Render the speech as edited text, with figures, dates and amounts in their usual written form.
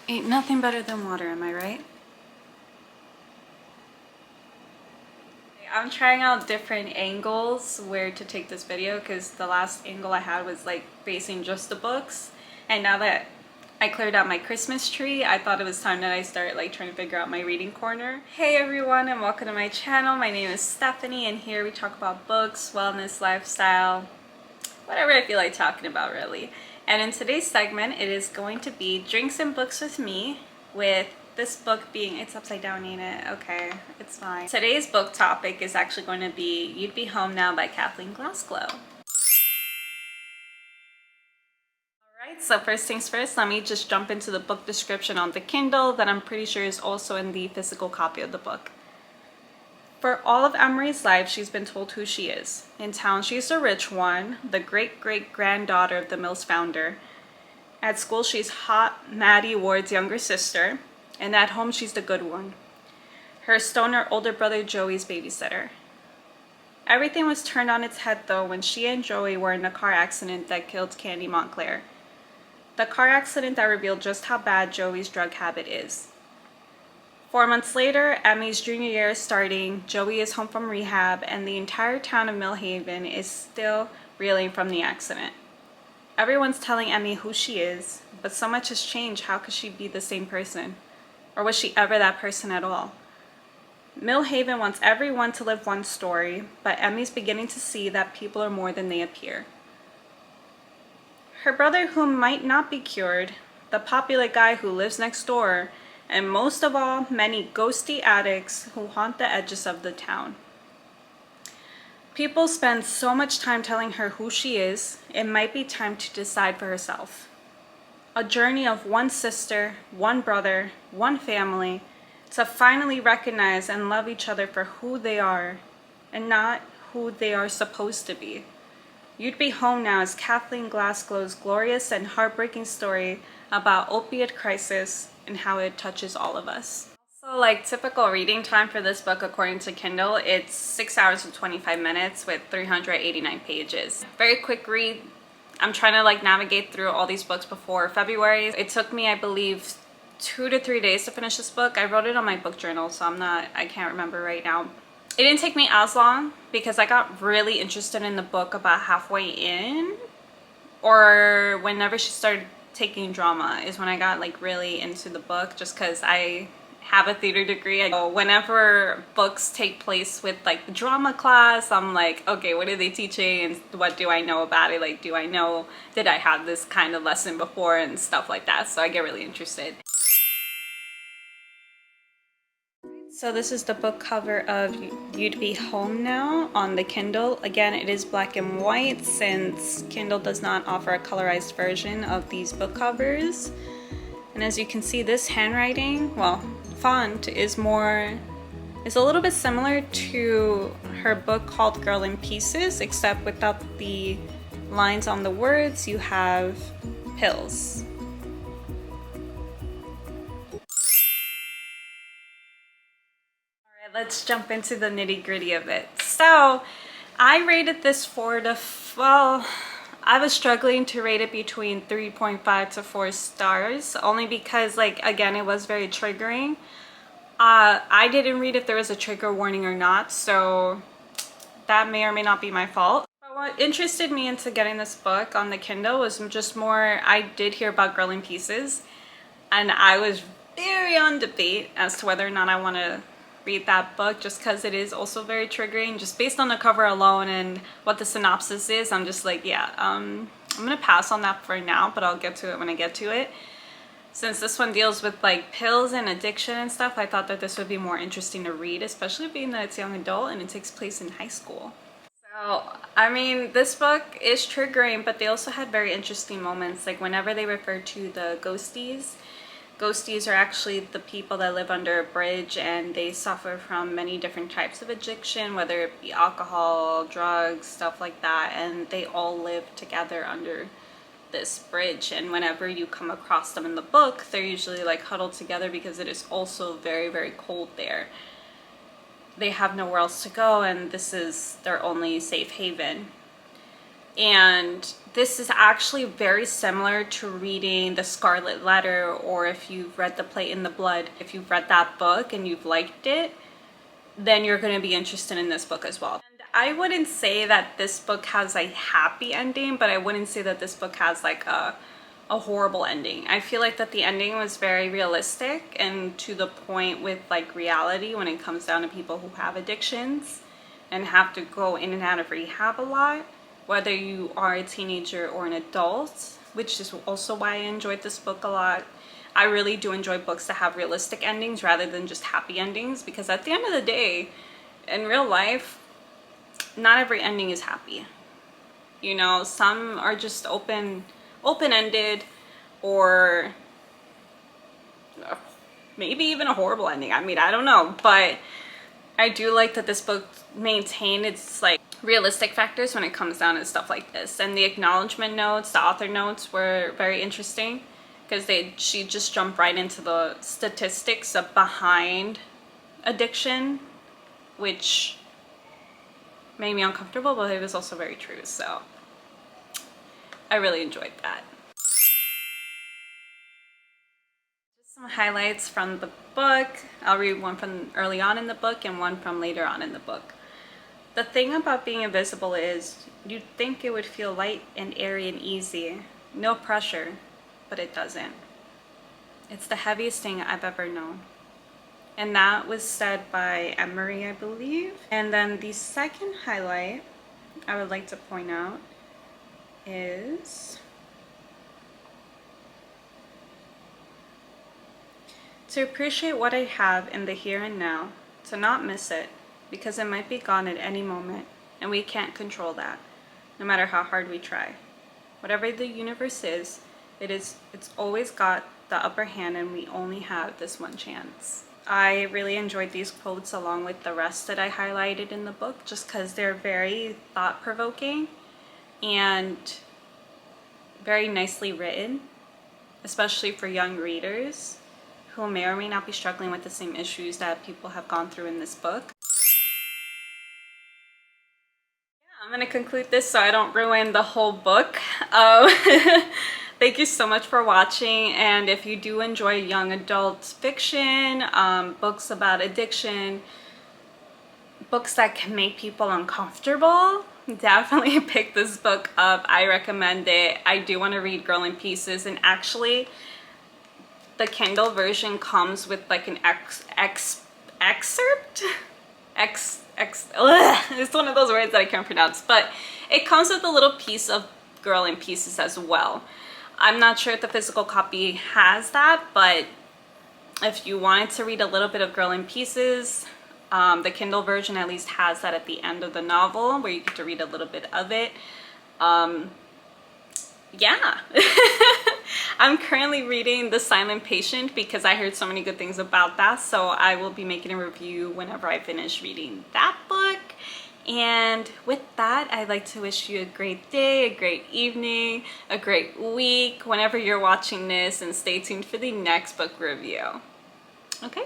Ain't nothing better than water, am I right? I'm trying out different angles where to take this video because the last angle I had was like facing just the books, and now that I cleared out my Christmas tree, I thought it was time that I start like trying to figure out my reading corner. Hey everyone, and welcome to my channel. My name is Stephanie, and here we talk about books, wellness, lifestyle, whatever I feel like talking about really. And in today's segment, it is going to be Drinks and Books with me, with this book being, it's upside down, ain't it? Okay, it's fine. Today's book topic is actually going to be You'd Be Home Now by Kathleen Glasgow. Alright, so first things first, let me just jump into the book description on the Kindle that I'm pretty sure is also in the physical copy of the book. For all of Emery's life, she's been told who she is. In town, she's the rich one, the great-great-granddaughter of the mill's founder. At school, she's hot Maddie Ward's younger sister. And at home, she's the good one. Her stoner older brother Joey's babysitter. Everything was turned on its head though when she and Joey were in a car accident that killed Candy Montclair. The car accident that revealed just how bad Joey's drug habit is. 4 months later, Emmy's junior year is starting, Joey is home from rehab, and the entire town of Millhaven is still reeling from the accident. Everyone's telling Emmy who she is, but so much has changed, how could she be the same person? Or was she ever that person at all? Millhaven wants everyone to live one story, but Emmy's beginning to see that people are more than they appear. Her brother, who might not be cured, the popular guy who lives next door, and most of all, many ghosty addicts who haunt the edges of the town. People spend so much time telling her who she is, it might be time to decide for herself. A journey of one sister, one brother, one family, to finally recognize and love each other for who they are, and not who they are supposed to be. You'd Be Home Now is Kathleen Glasgow's glorious and heartbreaking story about opiate crisis and how it touches all of us. So like typical reading time for this book according to Kindle, it's 6 hours and 25 minutes with 389 pages. Very quick read. I'm trying to like navigate through all these books before February. It took me, I believe, 2 to 3 days to finish this book. I wrote it on my book journal, so I can't remember right now. It didn't take me as long because I got really interested in the book about halfway in, or whenever she started taking drama is when I got like really into the book, just because I have a theater degree. Whenever books take place with like the drama class, I'm like, okay, what are they teaching and what do I know about it? Like, did I have this kind of lesson before and stuff like that? So I get really interested. So this is the book cover of You'd Be Home Now on the Kindle. Again, it is black and white since Kindle does not offer a colorized version of these book covers. And as you can see, this handwriting, well, font is a little bit similar to her book called Girl in Pieces, except without the lines on the words, you have pills. Alright, let's jump into the nitty-gritty of it. So, I rated this I was struggling to rate it between 3.5 to 4 stars, only because, like, again, it was very triggering. I didn't read if there was a trigger warning or not, so that may or may not be my fault. But what interested me into getting this book on the Kindle was just more, I did hear about Girl in Pieces, and I was very on debate as to whether or not I want to read that book, just because it is also very triggering. Just based on the cover alone and what the synopsis is, I'm just like, yeah, I'm gonna pass on that for now, but I'll get to it when I get to it. Since this one deals with like pills and addiction and stuff, I thought that this would be more interesting to read, especially being that it's young adult and it takes place in high school. So, I mean, this book is triggering, but they also had very interesting moments. Like whenever they refer to the ghosties are actually the people that live under a bridge, and they suffer from many different types of addiction, whether it be alcohol, drugs, stuff like that, and they all live together under this bridge. And whenever you come across them in the book, they're usually like huddled together because it is also very, very cold there. They have nowhere else to go, and this is their only safe haven. And this is actually very similar to reading The Scarlet Letter, or if you've read The Plate in the Blood. If you've read that book and you've liked it, then you're going to be interested in this book as well. And I wouldn't say that this book has a happy ending, but I wouldn't say that this book has like a horrible ending. I feel like that the ending was very realistic and to the point with like reality when it comes down to people who have addictions and have to go in and out of rehab a lot, whether you are a teenager or an adult, which is also why I enjoyed this book a lot. I really do enjoy books that have realistic endings rather than just happy endings, because at the end of the day, in real life, not every ending is happy. You know, some are just open-ended, or maybe even a horrible ending. I mean, I don't know, but I do like that this book maintained its like realistic factors when it comes down to stuff like this. And the acknowledgement notes, the author notes were very interesting, because she just jumped right into the statistics of behind addiction, which made me uncomfortable, but it was also very true. So I really enjoyed that. Just some highlights from the book. I'll read one from early on in the book and one from later on in the book. The thing about being invisible is you'd think it would feel light and airy and easy, no pressure, but it doesn't. It's the heaviest thing I've ever known. And that was said by Emery, I believe. And then the second highlight I would like to point out is to appreciate what I have in the here and now, to not miss it, because it might be gone at any moment, and we can't control that, no matter how hard we try. Whatever the universe is, it's always got the upper hand, and we only have this one chance. I really enjoyed these quotes along with the rest that I highlighted in the book, just because they're very thought-provoking and very nicely written, especially for young readers who may or may not be struggling with the same issues that people have gone through in this book. I'm going to conclude this so I don't ruin the whole book. Thank you so much for watching, and if you do enjoy young adult fiction, books about addiction, books that can make people uncomfortable, definitely pick this book up. I recommend it. I do want to read Girl in Pieces, and actually the Kindle version comes with like an excerpt? It's one of those words that I can't pronounce, but it comes with a little piece of Girl in Pieces as well. I'm not sure if the physical copy has that, but if you wanted to read a little bit of Girl in Pieces, the Kindle version at least has that at the end of the novel, where you get to read a little bit of it. Yeah. I'm currently reading The Silent Patient because I heard so many good things about that, so I will be making a review whenever I finish reading that book. And with that, I'd like to wish you a great day, a great evening, a great week whenever you're watching this, and stay tuned for the next book review. Okay?